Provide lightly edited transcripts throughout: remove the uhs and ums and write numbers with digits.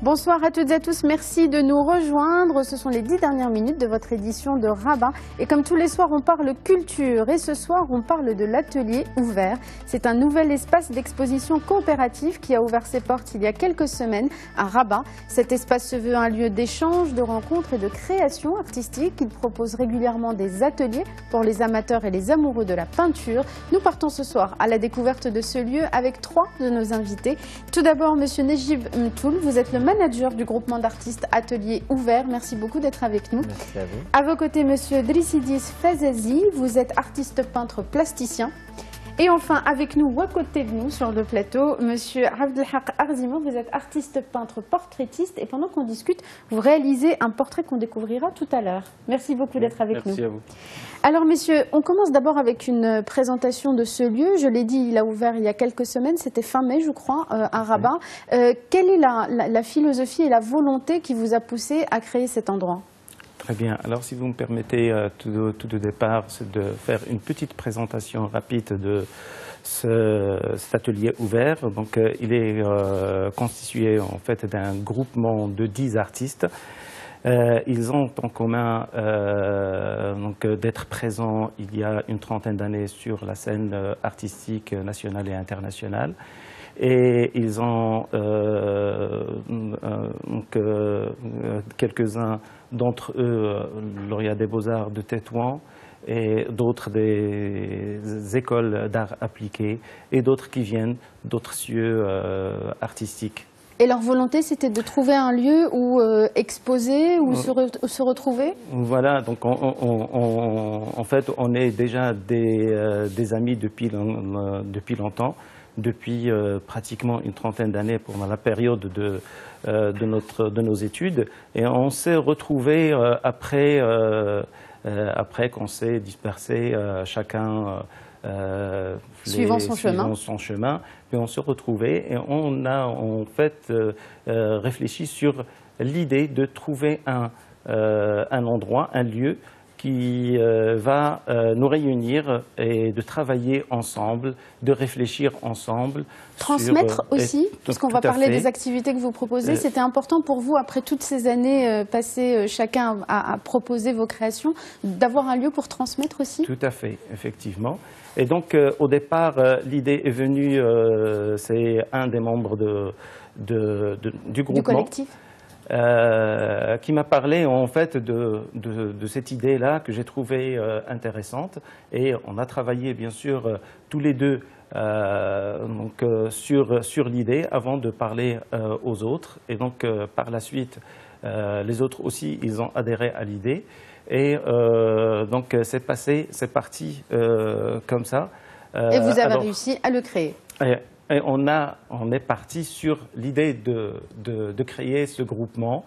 Bonsoir à toutes et à tous, merci de nous rejoindre. Ce sont les 10 dernières minutes de votre édition de Rabat. Et comme tous les soirs, on parle culture. Et ce soir, on parle de l'atelier ouvert. C'est un nouvel espace d'exposition coopérative qui a ouvert ses portes il y a quelques semaines à Rabat. Cet espace se veut un lieu d'échange, de rencontres et de création artistique. Il propose régulièrement des ateliers pour les amateurs et les amoureux de la peinture. Nous partons ce soir à la découverte de ce lieu avec 3 de nos invités. Tout d'abord, monsieur Nejib Mtoul, vous êtes le manager du groupement d'artistes Atelier Ouvert. Merci beaucoup d'être avec nous. Merci à vous. À vos côtés, monsieur Drissidis Fazazi, vous êtes artiste peintre plasticien. Et enfin, avec nous, ou à côté de nous, sur le plateau, monsieur Abdelhak Arzimo, vous êtes artiste peintre portraitiste. Et pendant qu'on discute, vous réalisez un portrait qu'on découvrira tout à l'heure. Merci beaucoup d'être avec nous. Merci à vous. Alors, messieurs, on commence d'abord avec une présentation de ce lieu. Je l'ai dit, il a ouvert il y a quelques semaines, c'était fin mai, je crois, à Rabat. Quelle est la philosophie et la volonté qui vous a poussé à créer cet endroit ? Très bien. Alors, si vous me permettez, tout de départ, c'est de faire une petite présentation rapide de cet atelier ouvert. Donc, il est constitué en fait d'un groupement de 10 artistes. Ils ont en commun d'être présents il y a une trentaine d'années sur la scène artistique nationale et internationale. Et ils ont quelques-uns d'entre eux lauréats des Beaux-Arts de Tétouan et d'autres des écoles d'art appliqué et d'autres qui viennent d'autres cieux artistiques. Et leur volonté, c'était de trouver un lieu où exposer, où se retrouver ? Voilà, donc en fait, on est déjà des amis depuis longtemps. Depuis pratiquement une trentaine d'années pendant la période de nos études. Et on s'est retrouvés après qu'on s'est dispersé chacun suivant son chemin. Et on s'est retrouvés et on a en fait réfléchi sur l'idée de trouver un endroit, un lieu qui va nous réunir et de travailler ensemble, de réfléchir ensemble. Transmettre aussi, puisqu'on va parler des activités que vous proposez. C'était important pour vous, après toutes ces années passées chacun à proposer vos créations, d'avoir un lieu pour transmettre aussi ? Tout à fait, effectivement. Et donc, au départ, l'idée est venue, c'est un des membres du groupement. Du collectif ? Qui m'a parlé en fait de cette idée-là que j'ai trouvée intéressante. Et on a travaillé bien sûr tous les deux sur l'idée avant de parler aux autres. Et donc par la suite, les autres aussi, ils ont adhéré à l'idée. Et donc c'est parti comme ça. Et vous avez réussi à le créer. Et on est parti sur l'idée de créer ce groupement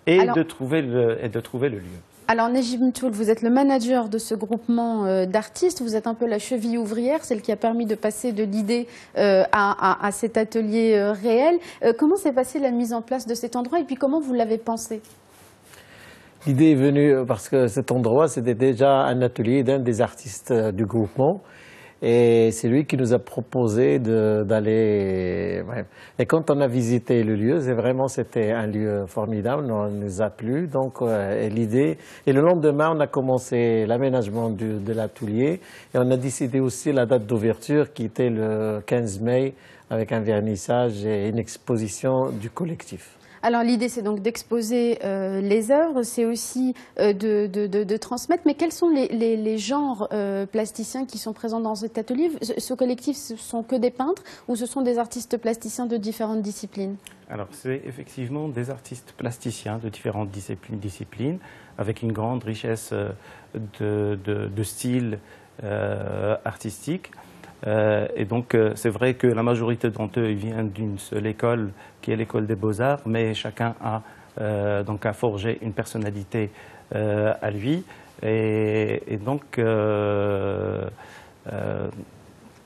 et de trouver le lieu. Alors, Nejib Mtoul, vous êtes le manager de ce groupement d'artistes. Vous êtes un peu la cheville ouvrière, celle qui a permis de passer de l'idée à cet atelier réel. Comment s'est passée la mise en place de cet endroit et puis comment vous l'avez pensé ? L'idée est venue parce que cet endroit, c'était déjà un atelier d'un des artistes du groupement. Et c'est lui qui nous a proposé d'aller. Et quand on a visité le lieu, c'était un lieu formidable, on nous a plu. Donc, l'idée. Et le lendemain, on a commencé l'aménagement de l'atelier. Et on a décidé aussi la date d'ouverture qui était le 15 mai avec un vernissage et une exposition du collectif. Alors l'idée c'est donc d'exposer les œuvres, c'est aussi de transmettre, mais quels sont les genres plasticiens qui sont présents dans cet atelier ? Ce collectif, ce sont que des peintres ou ce sont des artistes plasticiens de différentes disciplines ? Alors c'est effectivement des artistes plasticiens de différentes disciplines avec une grande richesse de styles artistiques. Et donc, c'est vrai que la majorité d'entre eux viennent d'une seule école, qui est l'école des Beaux-Arts, mais chacun a forgé une personnalité à lui. Et donc,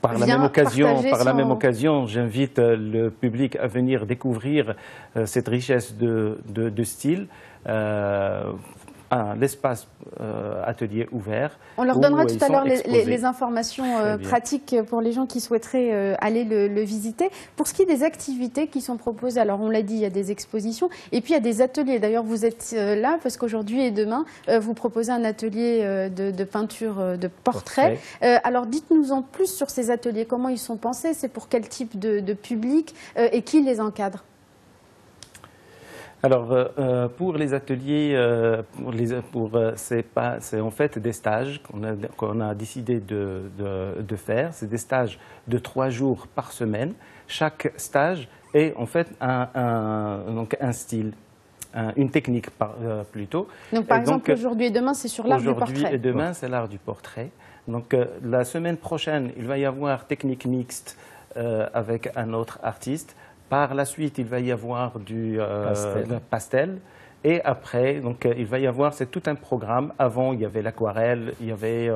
par la même occasion, j'invite le public à venir découvrir cette richesse de style. l'espace atelier ouvert. On leur donnera tout à l'heure les informations pratiques pour les gens qui souhaiteraient aller le visiter. Pour ce qui est des activités qui sont proposées, alors on l'a dit, il y a des expositions et puis il y a des ateliers. D'ailleurs, vous êtes là parce qu'aujourd'hui et demain, vous proposez un atelier de peinture de portraits. Alors dites-nous en plus sur ces ateliers, comment ils sont pensés, c'est pour quel type de public et qui les encadre? Alors, pour les ateliers, c'est en fait des stages qu'on a décidé de faire. C'est des stages de 3 jours par semaine. Chaque stage est en fait un style, une technique plutôt. Donc, par exemple, aujourd'hui et demain, c'est sur l'art du portrait. Aujourd'hui et demain, c'est l'art du portrait. Donc, la semaine prochaine, il va y avoir technique mixte avec un autre artiste. Par la suite, il va y avoir du pastel. Et après, donc, il va y avoir, c'est tout un programme. Avant, il y avait l'aquarelle, il y avait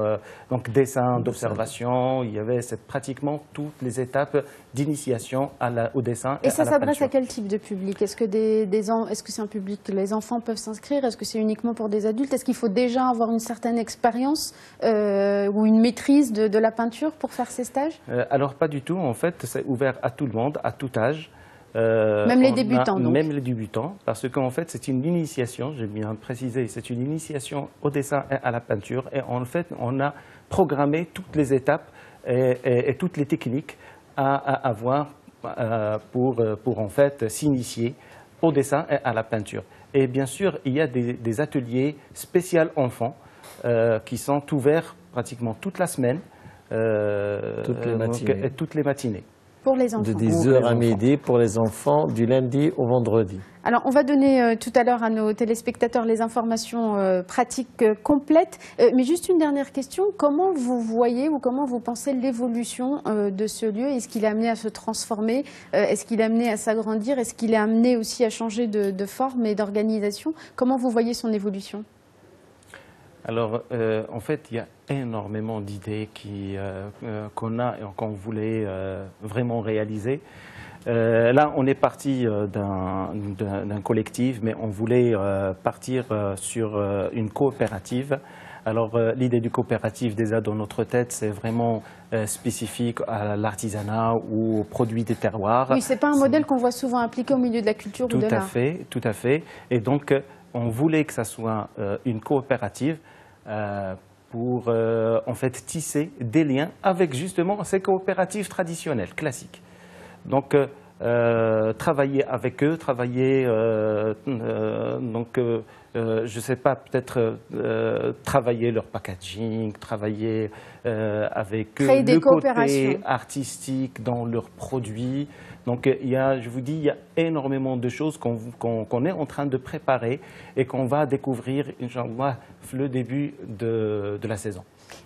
donc dessin d'observation, il y avait pratiquement toutes les étapes d'initiation au dessin. Et ça s'adresse à quel type de public? Est-ce que c'est un public que les enfants peuvent s'inscrire? Est-ce que c'est uniquement pour des adultes? Est-ce qu'il faut déjà avoir une certaine expérience ou une maîtrise de la peinture pour faire ces stages? Alors, pas du tout. En fait, c'est ouvert à tout le monde, à tout âge. Même les débutants, donc. Même les débutants, parce qu'en fait, c'est une initiation, j'ai bien précisé, c'est une initiation au dessin et à la peinture. Et en fait, on a programmé toutes les étapes et toutes les techniques à avoir pour en fait s'initier au dessin et à la peinture. Et bien sûr, il y a des ateliers spéciaux enfants qui sont ouverts pratiquement toute la semaine et toutes les matinées. Pour les enfants. De 10h à midi pour les enfants, du lundi au vendredi. Alors, on va donner tout à l'heure à nos téléspectateurs les informations pratiques complètes. Mais juste une dernière question. Comment vous voyez ou comment vous pensez l'évolution de ce lieu? Est-ce qu'il est amené à se transformer? Est-ce qu'il est amené à s'agrandir? Est-ce qu'il est amené aussi à changer de forme et d'organisation? Comment vous voyez son évolution? Alors, en fait, il y a énormément d'idées qu'on a et qu'on voulait vraiment réaliser. Là, on est parti d'un collectif, mais on voulait partir sur une coopérative. Alors, l'idée du coopérative, déjà dans notre tête, c'est vraiment spécifique à l'artisanat ou aux produits des terroirs. Oui, ce n'est pas un modèle qu'on voit souvent appliqué au milieu de la culture ou de l'art. Tout à fait. Et donc, on voulait que ça soit une coopérative pour en fait tisser des liens avec justement ces coopératives traditionnelles, classiques. Donc, travailler avec eux, je ne sais pas, peut-être travailler leur packaging, travailler avec eux, le côté artistique dans leurs produits. Donc, je vous dis, il y a énormément de choses qu'on est en train de préparer et qu'on va découvrir, Inch'Allah, le début de la saison.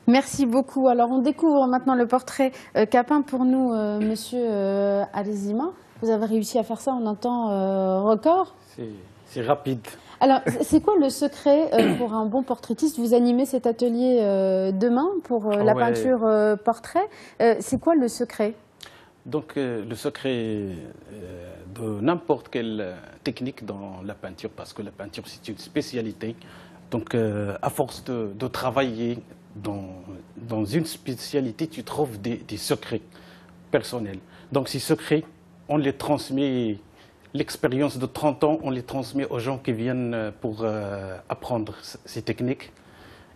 Merci beaucoup. Alors, on découvre maintenant le portrait qu'a peint pour nous Monsieur Alzima. Vous avez réussi à faire ça en un temps record? C'est rapide. Alors, c'est quoi le secret pour un bon portraitiste? Vous animez cet atelier demain pour la peinture portrait. C'est quoi le secret? Donc, le secret de n'importe quelle technique dans la peinture, parce que la peinture, c'est une spécialité. Donc, à force de travailler dans une spécialité, tu trouves des secrets personnels. Donc, ces secrets, on les transmet, l'expérience de 30 ans, on les transmet aux gens qui viennent pour apprendre ces techniques.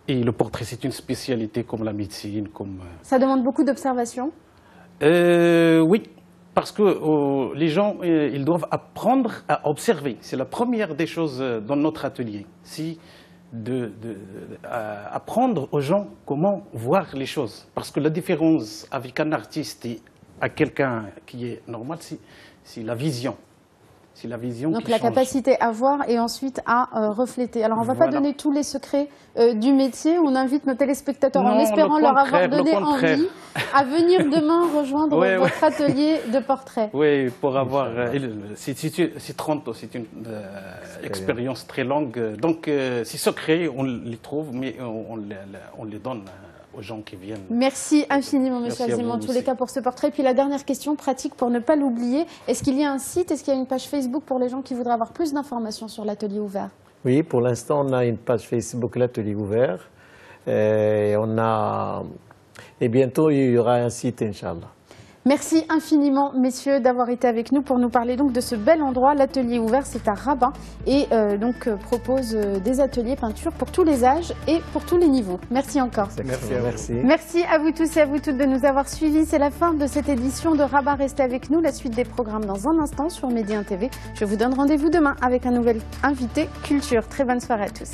Et le portrait, c'est une spécialité comme la médecine. Ça demande beaucoup d'observation? Oui, parce que les gens, ils doivent apprendre à observer. C'est la première des choses dans notre atelier. C'est apprendre aux gens comment voir les choses. Parce que la différence avec un artiste et à quelqu'un qui est normal, c'est la vision. C'est la vision Donc qui la change. capacité à voir et ensuite à refléter. Alors on ne va pas donner tous les secrets du métier. On invite nos téléspectateurs, en espérant leur avoir donné envie, à venir demain rejoindre votre atelier de portrait. Oui, pour avoir... c'est 30 ans, c'est une expérience très longue. Donc ces secrets, on les trouve, mais on les donne aux gens qui viennent. Merci infiniment, Monsieur Alzima, en tous les cas, pour ce portrait. Puis la dernière question pratique, pour ne pas l'oublier, est-ce qu'il y a un site, est-ce qu'il y a une page Facebook pour les gens qui voudraient avoir plus d'informations sur l'atelier ouvert? Oui, pour l'instant, on a une page Facebook, l'Atelier Ouvert. Et bientôt, il y aura un site, Inch'Allah. Merci infiniment, messieurs, d'avoir été avec nous pour nous parler donc de ce bel endroit. L'Atelier Ouvert, c'est à Rabat et propose des ateliers peinture pour tous les âges et pour tous les niveaux. Merci encore. Merci. Merci à vous tous et à vous toutes de nous avoir suivis. C'est la fin de cette édition de Rabat. Restez avec nous. La suite des programmes dans un instant sur Média TV. Je vous donne rendez-vous demain avec un nouvel invité culture. Très bonne soirée à tous.